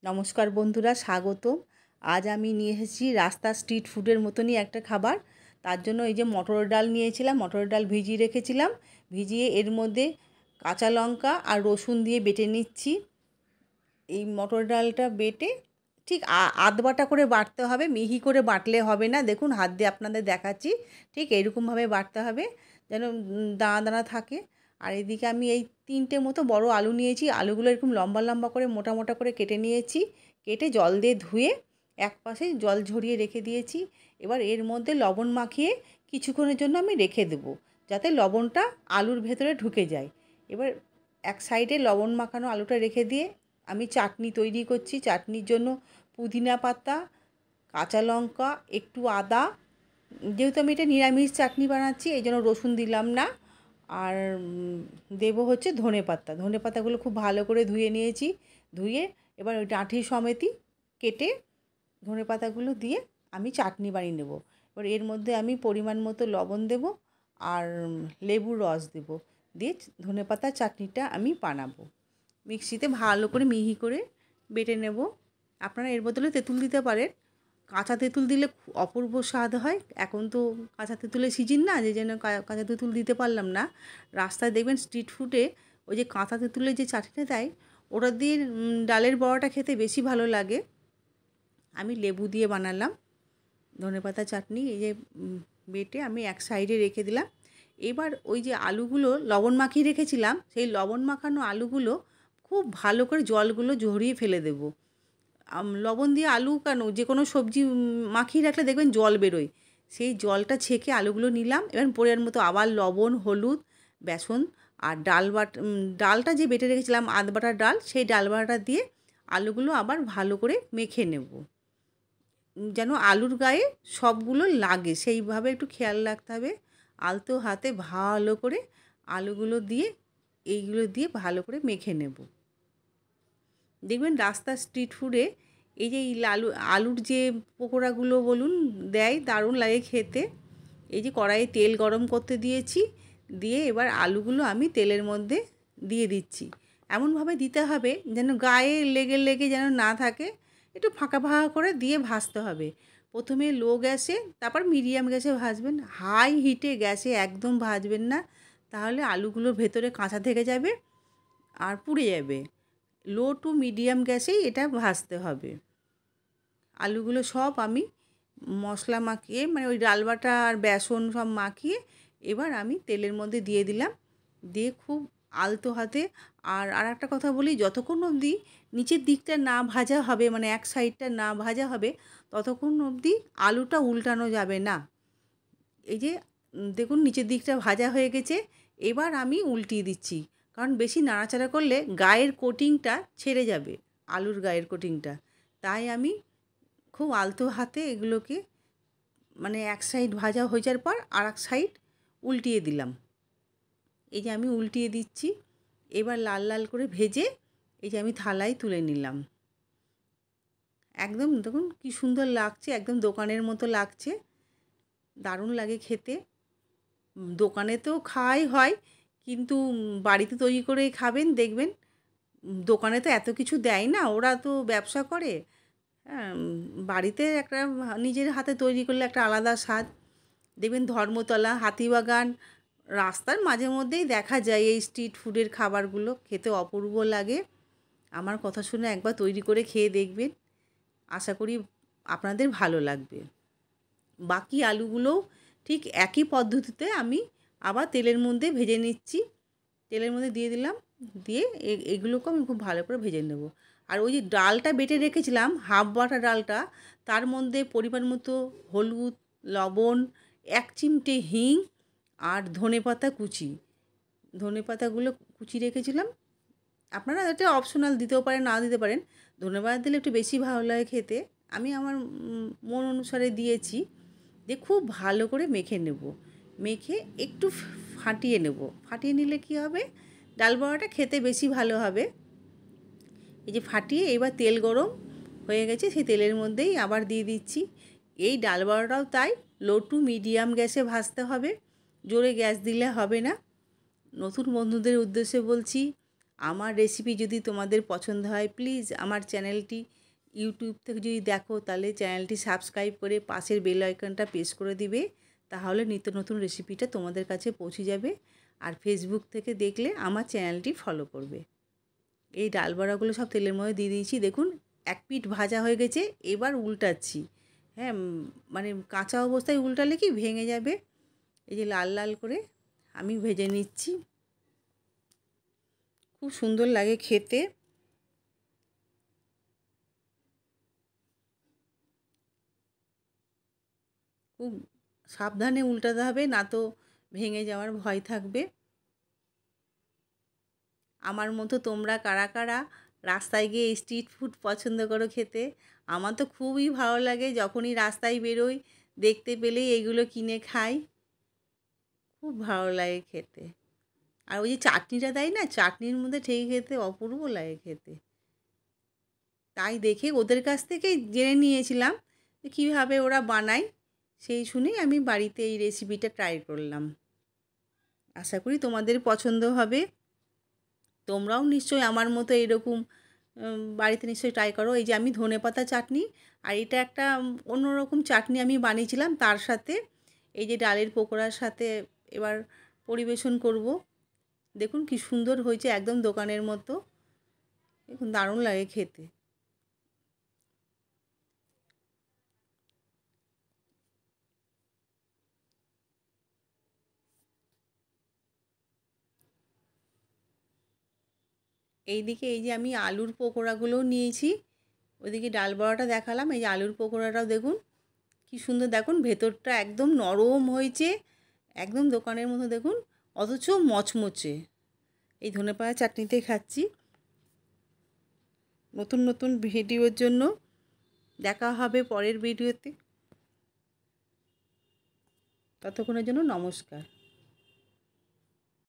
নমস্কার বন্ধুরা, স্বাগতম। আজ আমি নিয়ে এসেছি রাস্তা স্ট্রিট ফুডের মতনই একটা খাবার। তার জন্য এই যে মটরের ডাল নিয়েছিলাম, মটরের ডাল ভিজিয়ে রেখেছিলাম। ভিজিয়ে এর মধ্যে কাঁচা লঙ্কা আর রসুন দিয়ে বেটে নিচ্ছি। এই মটর ডালটা বেটে ঠিক আধ বাটা করে বাটতে হবে, মিহি করে বাটলে হবে না। দেখুন, হাত দিয়ে আপনাদের দেখাচ্ছি, ঠিক এইরকমভাবে বাটতে হবে যেন দানা দানা থাকে। আর এদিকে আমি এই 3টে মতো বড় আলু নিয়েছি। আলুগুলো এরকম লম্বা লম্বা করে মোটা মোটা করে কেটে নিয়েছি। কেটে জল দিয়ে ধুয়ে একপাশে জল ঝরিয়ে রেখে দিয়েছি। এবার এর মধ্যে লবণ মাখিয়ে কিছুক্ষণের জন্য আমি রেখে দেবো, যাতে লবণটা আলুর ভেতরে ঢুকে যায়। এবার এক সাইডে লবণ মাখানো আলুটা রেখে দিয়ে আমি চাটনি তৈরি করছি। চাটনির জন্য পুদিনা পাতা, কাঁচা লঙ্কা, একটু আদা, যেহেতু আমি এটা নিরামিষ চাটনি বানাচ্ছি এই জন্য রসুন দিলাম না। আর দেবো হচ্ছে ধনে পাতা। ধনে পাতাগুলো খুব ভালো করে ধুয়ে নিয়েছি। ধুয়ে এবার ওই ডাঁটি সমেতই কেটে ধনে পাতাগুলো দিয়ে আমি চাটনি বানিয়ে নেব। এবার এর মধ্যে আমি পরিমাণ মতো লবণ দেব আর লেবুর রস দেব, দিয়ে ধনে পাতার চাটনিটা আমি বানাবো। মিক্সিতে ভালো করে মিহি করে বেটে নেব। আপনারা এর বদলে তেঁতুল দিতে পারেন। কাঁচা তেঁতুল দিলে অপূর্ব স্বাদ হয়। এখন তো কাঁচা তেঁতুলের সিজন না, যে জন্য কাঁচা তেঁতুল দিতে পারলাম না। রাস্তায় দেখবেন স্ট্রিট ফুডে ওই যে কাঁচা তেঁতুলের যে চাটনিটা দেয়, ওটা দিয়ে ডালের বড়াটা খেতে বেশি ভালো লাগে। আমি লেবু দিয়ে বানালাম ধনেপাতা চাটনি। এই যে বেটে আমি এক সাইডে রেখে দিলাম। এবার ওই যে আলুগুলো লবণ মাখিয়ে রেখেছিলাম, সেই লবণ মাখানো আলুগুলো খুব ভালো করে জলগুলো ঝরিয়ে ফেলে দেব। লবণ দিয়ে আলু কেন, যে কোনো সবজি মাখিয়ে রাখলে দেখবেন জল বেরোয়। সেই জলটা ছেঁকে আলুগুলো নিলাম। এবার পরিমাণ মতো আবার লবণ, হলুদ, বেসন আর ডালটা যে বেটে রেখেছিলাম আধ বাটা ডাল, সেই ডাল বাটাটা দিয়ে আলুগুলো আবার ভালো করে মেখে নেব, যেন আলুর গায়ে সবগুলো লাগে সেইভাবে একটু খেয়াল রাখতে হবে। আলতো হাতে ভালো করে আলুগুলো দিয়ে এইগুলো দিয়ে ভালো করে মেখে নেব। দেখবেন রাস্তার স্ট্রিট ফুডে এই যে আলুর যে পকোড়াগুলো বলুন দেয়, দারুণ লাগে খেতে। এই যে কড়াইয়ে তেল গরম করতে দিয়েছি, দিয়ে এবার আলুগুলো আমি তেলের মধ্যে দিয়ে দিচ্ছি। এমনভাবে দিতে হবে যেন গায়ে লেগে লেগে যেন না থাকে, একটু ফাঁকা ফাঁকা করে দিয়ে ভাজতে হবে। প্রথমে লো গ্যাসে, তারপর মিডিয়াম গ্যাসে ভাজবেন। হাই হিটে গ্যাসে একদম ভাজবেন না, তাহলে আলুগুলোর ভেতরে কাঁচা থেকে যাবে আর পুড়ে যাবে। লো টু মিডিয়াম গ্যাসেই এটা ভাজতে হবে। আলুগুলো সব আমি মশলা মাখিয়ে, মানে ওই ডাল বাটা আর বেসন সব মাখিয়ে এবার আমি তেলের মধ্যে দিয়ে দিলাম। দিয়ে খুব আলতো হাতে, আর একটা কথা বলি, যতক্ষণ অবধি নিচের দিকটা না ভাজা হবে, মানে এক সাইডটা না ভাজা হবে, ততক্ষণ অবধি আলুটা উল্টানো যাবে না। এই যে দেখুন নিচের দিকটা ভাজা হয়ে গেছে, এবার আমি উল্টিয়ে দিচ্ছি। কারণ বেশি নাড়াচাড়া করলে গায়ের কোটিংটা ছেড়ে যাবে, আলুর গায়ের কোটিংটা। তাই আমি খুব আলতো হাতে এগুলোকে, মানে এক সাইড ভাজা হয়ে যাওয়ার পর আর এক সাইড উল্টিয়ে দিলাম। এই যে আমি উল্টিয়ে দিচ্ছি। এবার লাল লাল করে ভেজে এই যে আমি থালায় তুলে নিলাম। একদম দেখুন কী সুন্দর লাগছে, একদম দোকানের মতো লাগছে, দারুণ লাগে খেতে। দোকানে তো খাওয়াই হয়, কিন্তু বাড়িতে তৈরি করে খাবেন, দেখবেন দোকানে তো এত কিছু দেয় না, ওরা তো ব্যবসা করে। হ্যাঁ, বাড়িতে একটা নিজের হাতে তৈরি করলে একটা আলাদা স্বাদ। দেখবেন ধর্মতলা, হাতিবাগান, রাস্তার মাঝে মধ্যেই দেখা যায় এই স্ট্রিট ফুডের খাবারগুলো, খেতে অপূর্ব লাগে। আমার কথা শুনে একবার তৈরি করে খেয়ে দেখবেন, আশা করি আপনাদের ভালো লাগবে। বাকি আলুগুলোও ঠিক একই পদ্ধতিতে আমি আবার তেলের মধ্যে ভেজে নিচ্ছি। তেলের মধ্যে দিয়ে দিলাম, দিয়ে এগুলোকেও আমি খুব ভালো করে ভেজে নেব। আর ওই যে ডালটা বেটে রেখেছিলাম, হাফ বাটা ডালটা, তার মধ্যে পরিমাণ মতো হলুদ, লবণ, 1 চিমটে হিং আর ধনেপাতা কুচি, ধনেপাতাগুলো কুচি রেখেছিলাম। আপনারা এটা অপশনাল, দিতেও পারেন নাও দিতে পারেন। ধনেপাতা দিলে একটু বেশি ভালো লাগে খেতে। আমি আমার মন অনুসারে দিয়েছি। দিয়ে খুব ভালো করে মেখে নেব। মেখে একটু ফাটিয়ে নেব। ফাটিয়ে নিলে কী হবে, ডাল বড়াটা খেতে বেশি ভালো হবে। এই যে ফাটিয়ে এবার তেল গরম হয়ে গেছে, সেই তেলের মধ্যেই আবার দিয়ে দিচ্ছি। এই ডাল বড়াটাও তাই, লো টু মিডিয়াম গ্যাসে ভাজতে হবে, জোরে গ্যাস দিলে হবে না। নতুন বন্ধুদের উদ্দেশ্যে বলছি, আমার রেসিপি যদি তোমাদের পছন্দ হয় প্লিজ আমার চ্যানেলটি ইউটিউব থেকে যদি দেখো তাহলে চ্যানেলটি সাবস্ক্রাইব করে পাশের বেল আইকনটা প্রেস করে দিবে, তাহলে নিত্য নতুন রেসিপিটা তোমাদের কাছে পৌঁছে যাবে। আর ফেসবুক থেকে দেখলে আমার চ্যানেলটি ফলো করবে। এই ডাল বড়াগুলো সব তেলের মধ্যে দিয়ে দিয়েছি, দেখুন এক পিঠ ভাজা হয়ে গেছে। এবার উল্টাচ্ছি, হ্যাঁ মানে কাঁচা অবস্থায় উল্টালে কি ভেঙে যাবে। এই যে লাল লাল করে আমি ভেজে নিচ্ছি, খুব সুন্দর লাগে খেতে। খুব সাবধানে উল্টাতে হবে, না তো ভেঙে যাওয়ার ভয় থাকবে। আমার মতো তোমরা কারা কারা রাস্তায় গিয়ে স্ট্রিট ফুড পছন্দ করো খেতে? আমার তো খুবই ভালো লাগে, যখনই রাস্তায় বেরোই দেখতে পেলেই এগুলো কিনে খাই, খুব ভালো লাগে খেতে। আর ওই যে চাটনিটা দেয় না, চাটনির মধ্যে ঠেকে খেতে অপূর্ব লাগে খেতে। তাই দেখে ওদের কাছ থেকেই জেনে নিয়েছিলাম যে কীভাবে ওরা বানায়, সেই শুনেই আমি বাড়িতে এই রেসিপিটা ট্রাই করলাম। আশা করি তোমাদের পছন্দ হবে। তোমরাও নিশ্চয়ই আমার মতো এরকম বাড়িতে নিশ্চয়ই ট্রাই করো। এই যে আমি ধনেপাতা চাটনি আর এটা একটা অন্যরকম চাটনি আমি বানিয়েছিলাম, তার সাথে এই যে ডালের পকোড়ার সাথে এবার পরিবেশন করব। দেখুন কি সুন্দর হয়েছে, একদম দোকানের মতো, দেখুন দারুণ লাগে খেতে। এইদিকে এই যে আমি আলুর পকোড়াগুলোও নিয়েছি, ওইদিকে ডাল বড়াটা দেখালাম, এই যে আলুর পকোড়াটাও দেখুন কি সুন্দর, দেখুন ভেতরটা একদম নরম হয়েছে, একদম দোকানের মতো দেখুন, অথচ মচমচে। এই ধনেপাতা চাটনিতে খাচ্ছি। নতুন নতুন ভিডিওর জন্য দেখা হবে পরের ভিডিওতে, ততক্ষণের জন্য নমস্কার।